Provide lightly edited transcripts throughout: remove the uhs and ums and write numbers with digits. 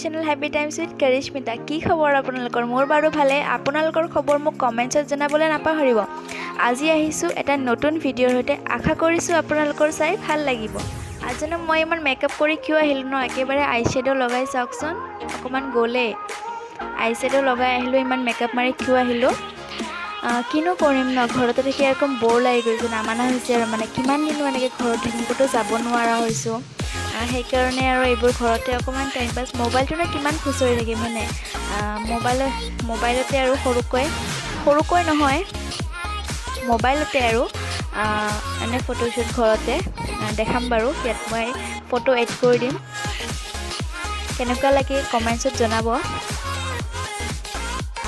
Channel happy times with Karishmita. কি খবৰ আপোনালোকৰ? মোৰ বাৰু ভালে। আপোনালোকৰ খবৰ মোক কমেণ্টছত জনাবলৈ নাপাহৰিব। আজি আহিছোঁ এটা নতুন ভিডিঅ'ৰ সৈতে। আশা কৰিছোঁ আপোনালোকৰ চাই ভাল লাগিব। আজিনো মই ইমান মেকআপ কৰি কিয় আহিলোঁ ন? একেবাৰে আই শ্বেডো লগাই চাওকচোন, অকণমান গ'লেই। আই শ্বেডো লগাই আহিলোঁ, ইমান মেকআপ মাৰি কিয় আহিলোঁ? কিনো কৰিম ন, ঘৰতে থাকি একদম বৰ লাগি গৈছে, নামানা হৈছে আৰু মানে কিমান দিনো এনেকৈ ঘৰত থাকিম, ক'তো যাব নোৱাৰা হৈছোঁ। সেইকাৰণে আৰু এইবোৰ ঘৰতে অকণমান টাইম পাছ। মোবাইলটোনো কিমান খুচৰি থাকিম মানে, মোবাইলতে আৰু সৰুকৈ নহয়, মোবাইলতে আৰু এনে ফটোশ্বুট ঘৰতে দেখাম বাৰু। ইয়াত মই ফটো এড কৰি দিম, কেনেকুৱা লাগে কমেণ্টছত জনাব।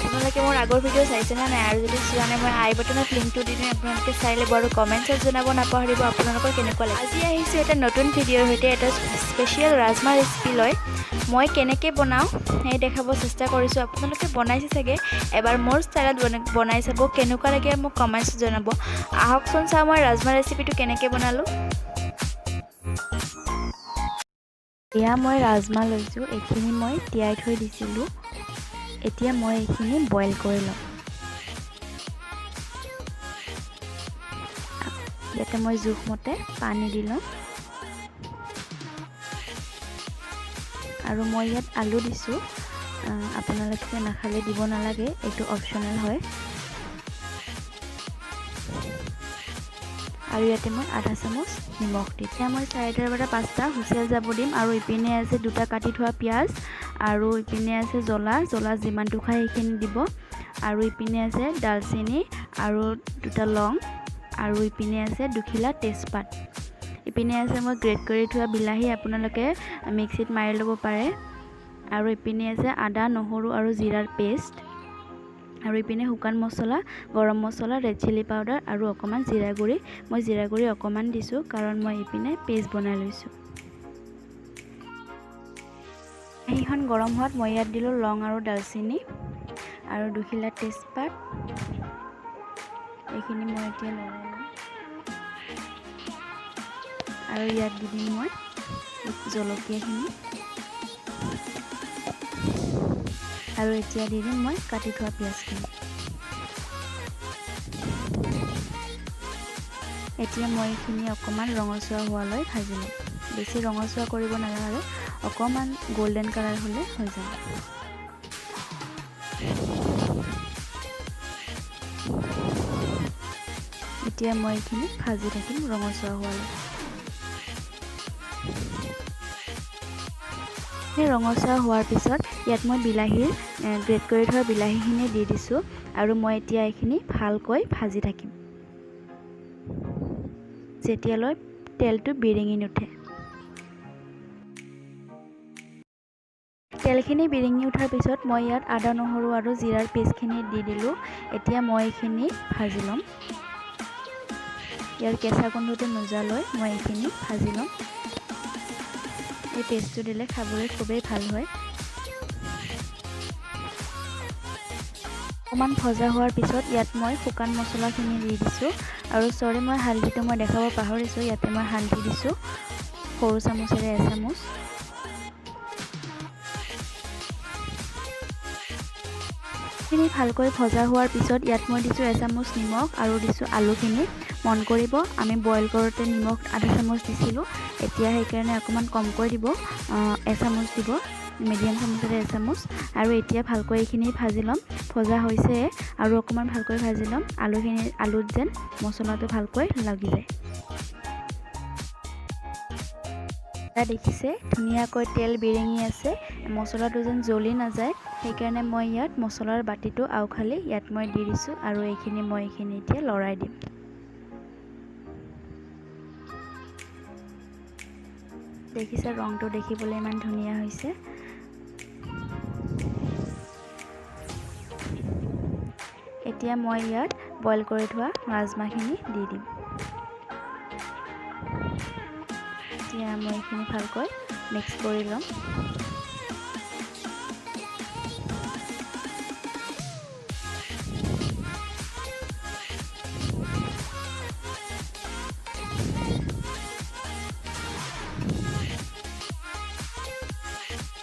আপোনালোকে মোৰ আগৰ ভিডিঅ' চাইছেনে নাই? আৰু যদি চোৱা নাই, মই আই বাটনত লিংকটো দি দিম, আপোনালোকে চাই ল'ব আৰু কমেণ্টছত জনাব নাপাহৰিব আপোনালোকৰ কেনেকুৱা লাগে। আজি আহিছোঁ এটা নতুন ভিডিঅ'ৰ সৈতে, এটা স্পেচিয়েল ৰাজমাহ ৰেচিপি লৈ। মই কেনেকৈ বনাওঁ সেই দেখাব চেষ্টা কৰিছোঁ। আপোনালোকে বনাইছে চাগে, এবাৰ মোৰ ষ্টাইলত বনাই চাব, কেনেকুৱা লাগে মোক কমেণ্টছত জনাব। আহকচোন চাওঁ মই ৰাজমাহ ৰেচিপিটো কেনেকৈ বনালোঁ। এয়া মই ৰাজমাহ লৈছোঁ, এইখিনি মই তিয়াই থৈ দিছিলোঁ। এতিয়া মই এইখিনি বইল কৰি ল'ম। ইয়াতে মই জোখমতে পানী দি লওঁ আৰু মই ইয়াত আলু দিছোঁ। আপোনালোকে নাখালে দিব নালাগে, এইটো অপশ্যনেল হয়। আৰু ইয়াতে মই আধা চামুচ নিমখ দিম। এতিয়া মই 4টাৰ পৰা 5টা হুইচেল যাব দিম। আৰু ইপিনে আছে 2টা কাটি থোৱা পিঁয়াজ, আৰু ইপিনে আছে জ্বলা যিমানটো খায় সেইখিনি দিব। আৰু ইপিনে আছে ডালচেনি আৰু 2টা লং, আৰু ইপিনে আছে 2 খিলা তেজপাত। ইপিনে আছে মই গ্ৰেট কৰি থোৱা বিলাহী, আপোনালোকে মিক্সিত মাৰি ল'ব পাৰে। আৰু ইপিনে আছে আদা, নহৰু আৰু জিৰাৰ পেষ্ট। আৰু ইপিনে শুকান মছলা, গৰম মছলা, ৰেড চিলি পাউডাৰ আৰু অকণমান জিৰা গুড়ি। মই জিৰা গুড়ি অকণমান দিছোঁ, কাৰণ মই ইপিনে পেষ্ট বনাই লৈছোঁ। সেইখন গৰম হোৱাত মই ইয়াত দিলোঁ লং আৰু ডালচেনি আৰু 2 খিলা তেজপাত। এইখিনি মই এতিয়া লৰাই লওঁ। আৰু ইয়াত দি দিম মই জলকীয়াখিনি, আৰু এতিয়া দি দিম মই কাটি থোৱা পিঁয়াজখিনি। এতিয়া মই এইখিনি অকণমান ৰঙচুৱা হোৱালৈ ভাজি ল'ম। বেছি ৰঙচুৱা কৰিব নালাগে, অকণমান গল্ডেন কালাৰ হ'লে হৈ যাব। এতিয়া মই এইখিনি ভাজি থাকিম ৰঙচুৱা হোৱালৈ। সেই ৰঙচুৱা হোৱাৰ পিছত ইয়াত মই গ্ৰেট কৰি থোৱা বিলাহীখিনি দি দিছোঁ। আৰু মই এতিয়া এইখিনি ভালকৈ ভাজি থাকিম যেতিয়ালৈ তেলটো বিৰিঙি নুঠে। তেলখিনি বিৰিঙি উঠাৰ পিছত মই ইয়াত আদা, নহৰু আৰু জিৰাৰ পেষ্টখিনি দি দিলোঁ। এতিয়া মই এইখিনি ভাজি ল'ম। ইয়াৰ কেঁচা গোন্ধটো নোযোৱালৈ মই এইখিনি ভাজি ল'ম। এই পেষ্টটো দিলে খাবলৈ খুবেই ভাল হয়। অকণমান ভজা হোৱাৰ পিছত ইয়াত মই শুকান মছলাখিনি দি দিছোঁ। আৰু মই হালধিটো মই দেখাব পাহৰিছোঁ, ইয়াতে মই হালধি দিছোঁ সৰু চামুচেৰে 1 চামুচ। এইখিনি ভালকৈ ভজা হোৱাৰ পিছত ইয়াত মই দিছোঁ 1 চামুচ নিমখ আৰু দিছোঁ আলুখিনি। মন কৰিব, আমি বইল কৰোঁতে নিমখ আধা চামুচ দিছিলোঁ, এতিয়া সেইকাৰণে অকণমান কমকৈ দিব, 1 চামুচ দিব, মিডিয়াম চামুচেৰে 1 চামুচ। আৰু এতিয়া ভালকৈ এইখিনি ভাজি ল'ম। ভজা হৈছে আৰু অকণমান ভালকৈ ভাজি ল'ম, আলুত যেন মছলাটো ভালকৈ লাগি যায়। দেখিছে ধুনীয়াকৈ তেল বিৰিঙি আছে, মছলাটো যেন জ্বলি নাযায়। সেইকাৰণে মই ইয়াত মছলাৰ বাতিটো আওখালি ইয়াত মই দি দিছোঁ। আৰু এইখিনি এতিয়া লৰাই দিম। দেখিছে ৰংটো দেখিবলৈ ইমান ধুনীয়া হৈছে। এতিয়া মই ইয়াত বইল কৰি থোৱা ৰাজমাহখিনি দি দিম। এতিয়া মই এইখিনি ভালকৈ মিক্স কৰি ল'ম।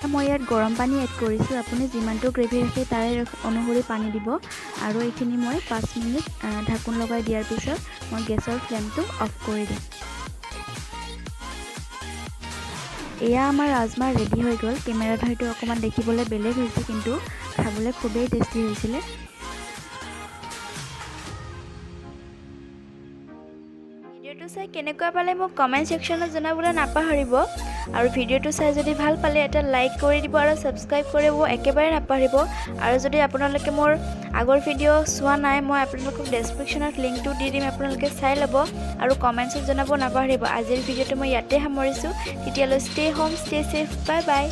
মই ইয়াত গৰম পানী এড কৰিছোঁ। আপুনি যিমানটো গ্ৰেভি ৰাখে তাৰে অনুসৰি পানী দিব আৰু এইখিনি মই 5 মিনিট ঢাকোন লগাই দিয়াৰ পিছত মই গেছৰ ফ্লেমটো অফ কৰি দিম। এয়া আমাৰ ৰাজমাহ ৰেডি হৈ গ'ল। কেমেৰাত হয়তো অকণমান দেখিবলৈ বেলেগ হৈছে, কিন্তু খাবলৈ খুবেই টেষ্টি হৈছিলে। ভিডিঅ'টো চাই কেনেকুৱা পালে মোক কমেণ্ট ছেকশ্যনত জনাবলৈ নাপাহৰিব আৰু ভিডিঅ'টো চাই যদি ভাল পালে এটা লাইক কৰি দিব আৰু ছাবস্ক্ৰাইব কৰিব একেবাৰে নাপাহৰিব। আৰু যদি আপোনালোকে মোৰ আগৰ ভিডিঅ' চোৱা নাই, মই আপোনালোকক ডেছক্ৰিপশ্যনত লিংকটো দি দিম, আপোনালোকে চাই ল'ব আৰু কমেণ্টছত জনাব নাপাহৰিব। আজিৰ ভিডিঅ'টো মই ইয়াতে সামৰিছোঁ। তেতিয়ালৈ stay home, stay safe, bye বাই।